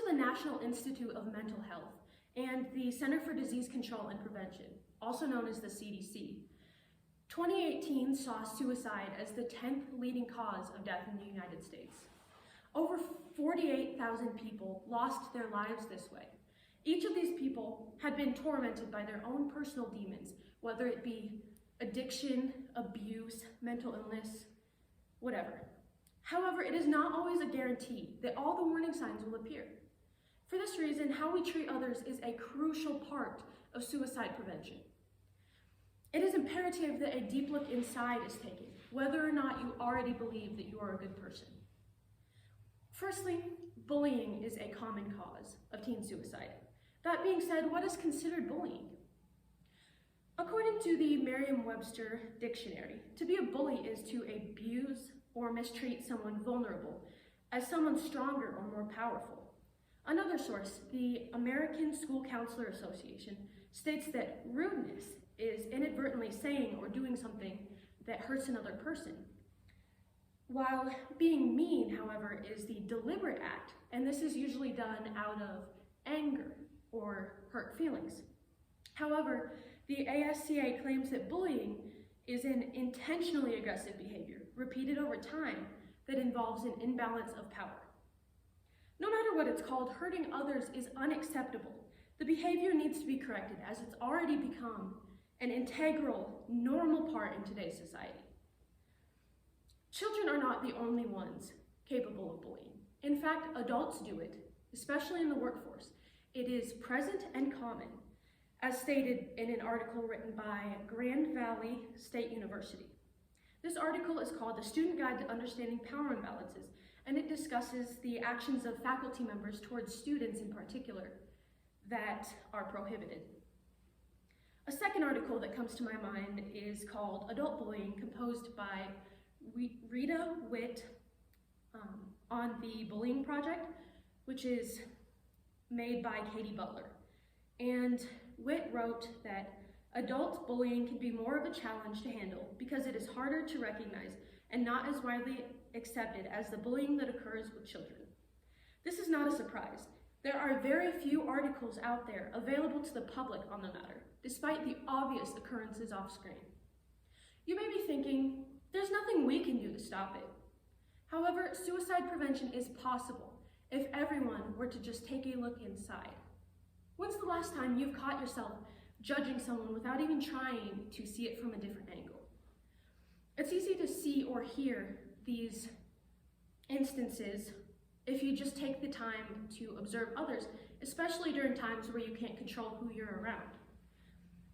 the National Institute of Mental Health and the Center for Disease Control and Prevention, also known as the CDC, 2018 saw suicide as the 10th leading cause of death in the United States. Over 48,000 people lost their lives this way. Each of these people had been tormented by their own personal demons, whether it be addiction, abuse, mental illness, whatever. However, it is not always a guarantee that all the warning signs will appear. For this reason, how we treat others is a crucial part of suicide prevention. It is imperative that a deep look inside is taken, whether or not you already believe that you are a good person. Firstly, bullying is a common cause of teen suicide. That being said, what is considered bullying? According to the Merriam-Webster dictionary, to be a bully is to abuse or mistreat someone vulnerable as someone stronger or more powerful. Another source, the American School Counselor Association, states that rudeness is inadvertently saying or doing something that hurts another person. While being mean, however, is the deliberate act, and this is usually done out of anger or hurt feelings. However, the ASCA claims that bullying is an intentionally aggressive behavior, repeated over time, that involves an imbalance of power. No matter what it's called, hurting others is unacceptable. The behavior needs to be corrected as it's already become an integral, normal part in today's society. Children are not the only ones capable of bullying. In fact, adults do it, especially in the workforce. It is present and common, as stated in an article written by Grand Valley State University. This article is called The Student Guide to Understanding Power Imbalances, and it discusses the actions of faculty members towards students in particular that are prohibited. A second article that comes to my mind is called Adult Bullying, composed by Rita Witt on the Bullying Project, which is made by Katie Butler. And Witt wrote that adult bullying can be more of a challenge to handle because it is harder to recognize and not as widely accepted as the bullying that occurs with children. This is not a surprise. There are very few articles out there available to the public on the matter, despite the obvious occurrences off screen. You may be thinking, there's nothing we can do to stop it. However, suicide prevention is possible if everyone were to just take a look inside. When's the last time you've caught yourself judging someone without even trying to see it from a different angle? It's easy to see or hear these instances if you just take the time to observe others, especially during times where you can't control who you're around.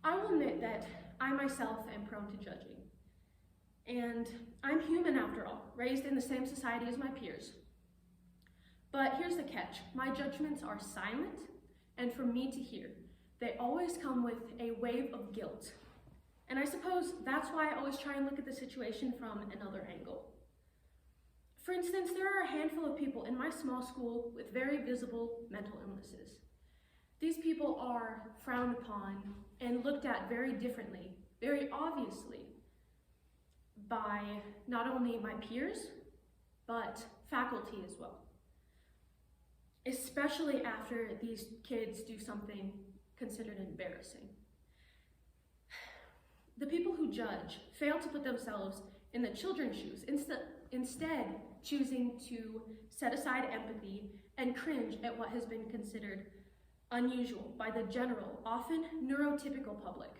I will admit that I myself am prone to judging. And I'm human after all, raised in the same society as my peers. But here's the catch. My judgments are silent, and for me to hear. They always come with a wave of guilt. And I suppose that's why I always try and look at the situation from another angle. For instance, there are a handful of people in my small school with very visible mental illnesses. These people are frowned upon and looked at very differently, very obviously, by not only my peers, but faculty as well. Especially after these kids do something considered embarrassing. The people who judge fail to put themselves in the children's shoes, instead choosing to set aside empathy and cringe at what has been considered unusual by the general, often neurotypical public.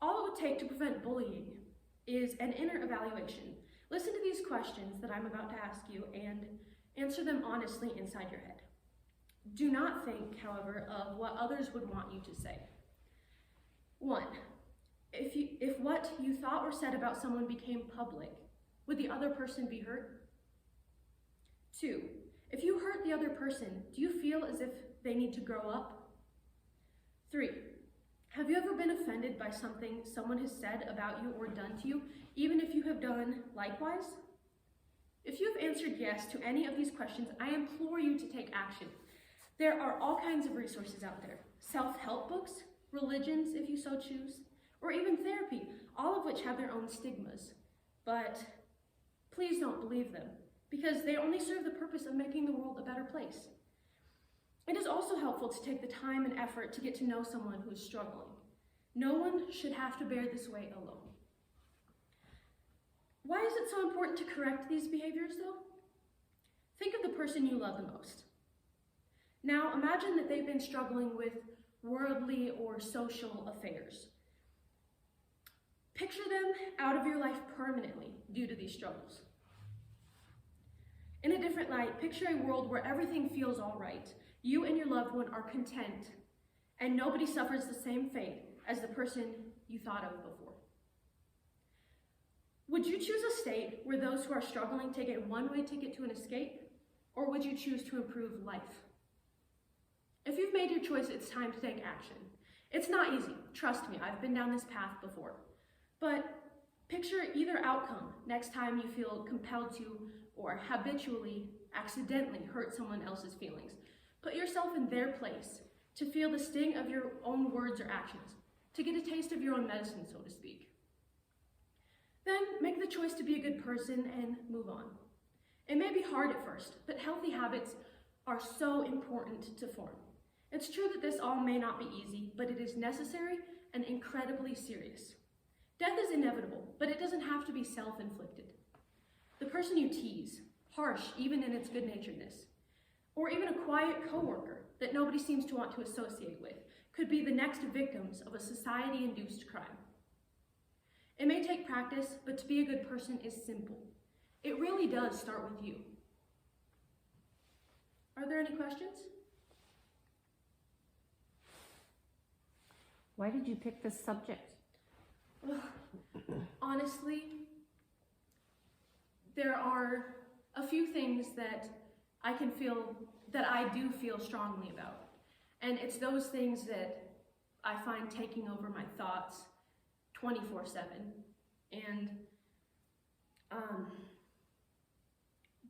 All it would take to prevent bullying is an inner evaluation. Listen to these questions that I'm about to ask you and answer them honestly inside your head. Do not think, however, of what others would want you to say. 1. If what you thought or said about someone became public, would the other person be hurt? 2. If you hurt the other person, do you feel as if they need to grow up? 3. Have you ever been offended by something someone has said about you or done to you, even if you have done likewise? If you have answered yes to any of these questions, I implore you to take action. There are all kinds of resources out there. Self-help books, religions if you so choose, or even therapy, all of which have their own stigmas. But please don't believe them, because they only serve the purpose of making the world a better place. It is also helpful to take the time and effort to get to know someone who is struggling. No one should have to bear this weight alone. Why is it so important to correct these behaviors, though? Think of the person you love the most. Now, imagine that they've been struggling with worldly or social affairs. Picture them out of your life permanently due to these struggles. In a different light, picture a world where everything feels all right. You and your loved one are content, and nobody suffers the same fate as the person you thought of before. Would you choose a state where those who are struggling take a one-way ticket to an escape, or would you choose to improve life? If you've made your choice, it's time to take action. It's not easy, trust me, I've been down this path before. But picture either outcome next time you feel compelled to or habitually, accidentally hurt someone else's feelings. Put yourself in their place to feel the sting of your own words or actions, to get a taste of your own medicine, so to speak. Then make the choice to be a good person and move on. It may be hard at first, but healthy habits are so important to form. It's true that this all may not be easy, but it is necessary and incredibly serious. Death is inevitable, but it doesn't have to be self-inflicted. The person you tease, harsh even in its good-naturedness, or even a quiet coworker that nobody seems to want to associate with, could be the next victims of a society-induced crime. It may take practice, but to be a good person is simple. It really does start with you. Are there any questions? Why did you pick this subject? Well, honestly, there are a few things that I do feel strongly about. And it's those things that I find taking over my thoughts 24/7. And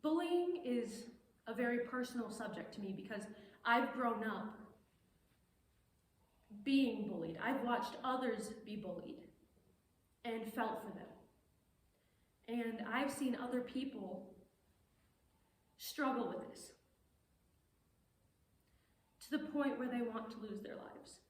bullying is a very personal subject to me because I've grown up being bullied. I've watched others be bullied and felt for them. And I've seen other people struggle with this to the point where they want to lose their lives.